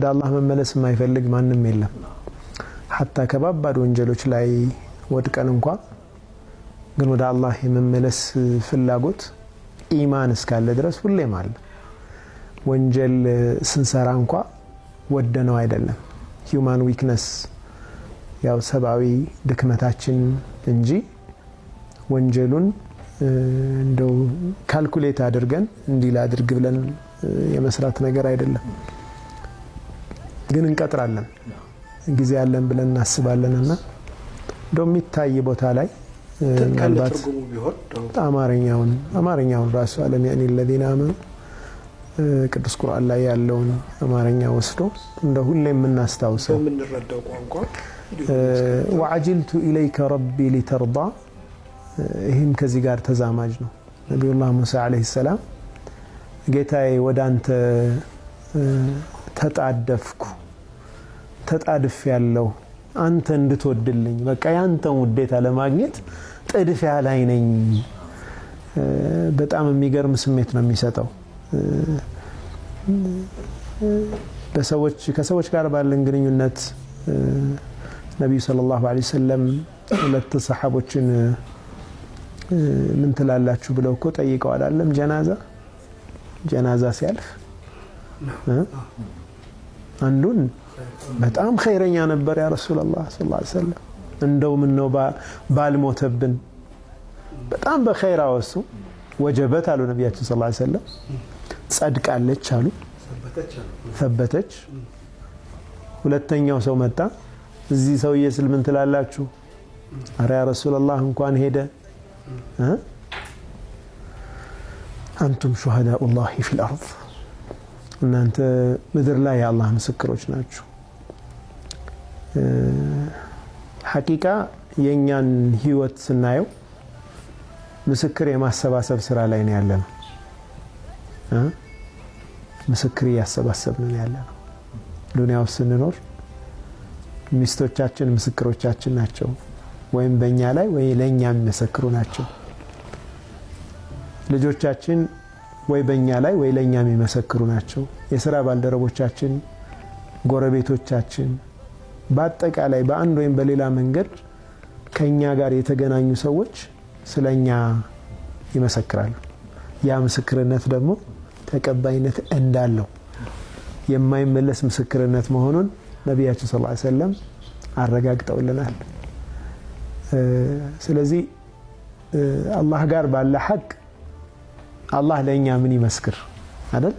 ወደ አላህ መመለስ የማይፈልግ ማንም የለም። ሐታ ከባባድ ወንጀሎች ላይ ወድቀን እንኳን ግን ወደ አላህ የመመለስ ፍላጎት ኢማን እስካለ ድረስ ሁሌም አለ። ወንጀል ስንሰራ እንኳን ወደነው አይደለም፣ ሂዩማን ዊክነስ ያው ሰብአዊ ድክመታችን እንጂ ወንጀሉን እንደው ካልኩሌት አድርገን እንዲላ አድርግ ብለን የመስራት ነገር አይደለም። ግን እንቀጥራለን ጊዜ ያለን ብለን እናስባለንና እንደው የሚታይ ቦታ ላይ ምናልባት አማርኛውን ራሱ አለም ያኒ الذين آمنوا ቅዱስ ቁርአን ላይ ያለውን አማርኛ ወስዶ እንደ ሁሌ የምናስታውሰው የምንረዳው ቋንቋ وعجلت إليك ربي لترضى ይህም ከዚህ ጋር ተዛማጅ ነው። ነብዩላህ ሙሳ አለይሂ ሰላም ጌታዬ ወደ አንተ ተጣድፍ ያለው አንተ እንድትወድልኝ በቃ ያንተን ውዴታ ለማግኘት ጥድፊያ ላይ ነኝ። በጣም የሚገርም ስሜት ነው የሚሰጠው። ከሰዎች ጋር ባለን ግንኙነት ነብዩ ሰለላሁ ዐለይሂ ወሰለም ሁለት ሰሃቦችን ምን ትላላችሁ ብለው እኮ ጠይቀው አይደለም ጀናዛ ሲያልፍ አንዱን በጣም ኸይረኛ ነበር ያ ረሱላህ ሰለላሁ ዐለይሂ ወሰለም እንደው ምን ነው ባልሞተብን በጣም በኸይራ ወሱ ወጀበት አሉ ነብያችን ሰለላሁ ዐለይሂ ወሰለም ጸድቃለች አሉ ثبتች። ሁለተኛው ሰው መጣ እዚህ ሰውዬ ስል ምን ትላላችሁ? አረ ያ ረሱላህ እንኳን ሄደ አንቱም ሹሃዳኡላሂ ፊል አርድ እናንተ ምድር ላይ የአላህ ምስክሮች ናችሁ። ሐቂቃ የኛን ህይወት ስናየው ምስክር የማሰባሰብ ስራ ላይ ነው ያለነው። ምስክር ያሰባሰብን ነው ያለነው። ዱንያው ስንኖር ሚስቶቻችን ምስክሮቻችን ናቸው፣ ወይም በእኛ ላይ ወይ ለኛ የሚመሰክሩ ናቸው። ልጆቻችን ወይ በእኛ ላይ ወይ ለኛ የሚመሰክሩ ናቸው። የሥራ ባልደረቦቻችን፣ ጎረቤቶቻችን፣ በአጠቃላይ በአንድ ወይም በሌላ መንገድ ከኛ ጋር የተገናኙ ሰዎች ስለኛ ይመሰክራሉ። ያ ምስክርነት ደግሞ ተቀባይነት እንዳለው የማይመለስ ምስክርነት መሆኑን ነብያችን ሰለላሁ ዐለይሂ ወሰለም አረጋግጠውልናል። ስለዚህ አላህ ጋር ባለ ሐቅ አላህ ለኛ ምን ይመስክር አይደል?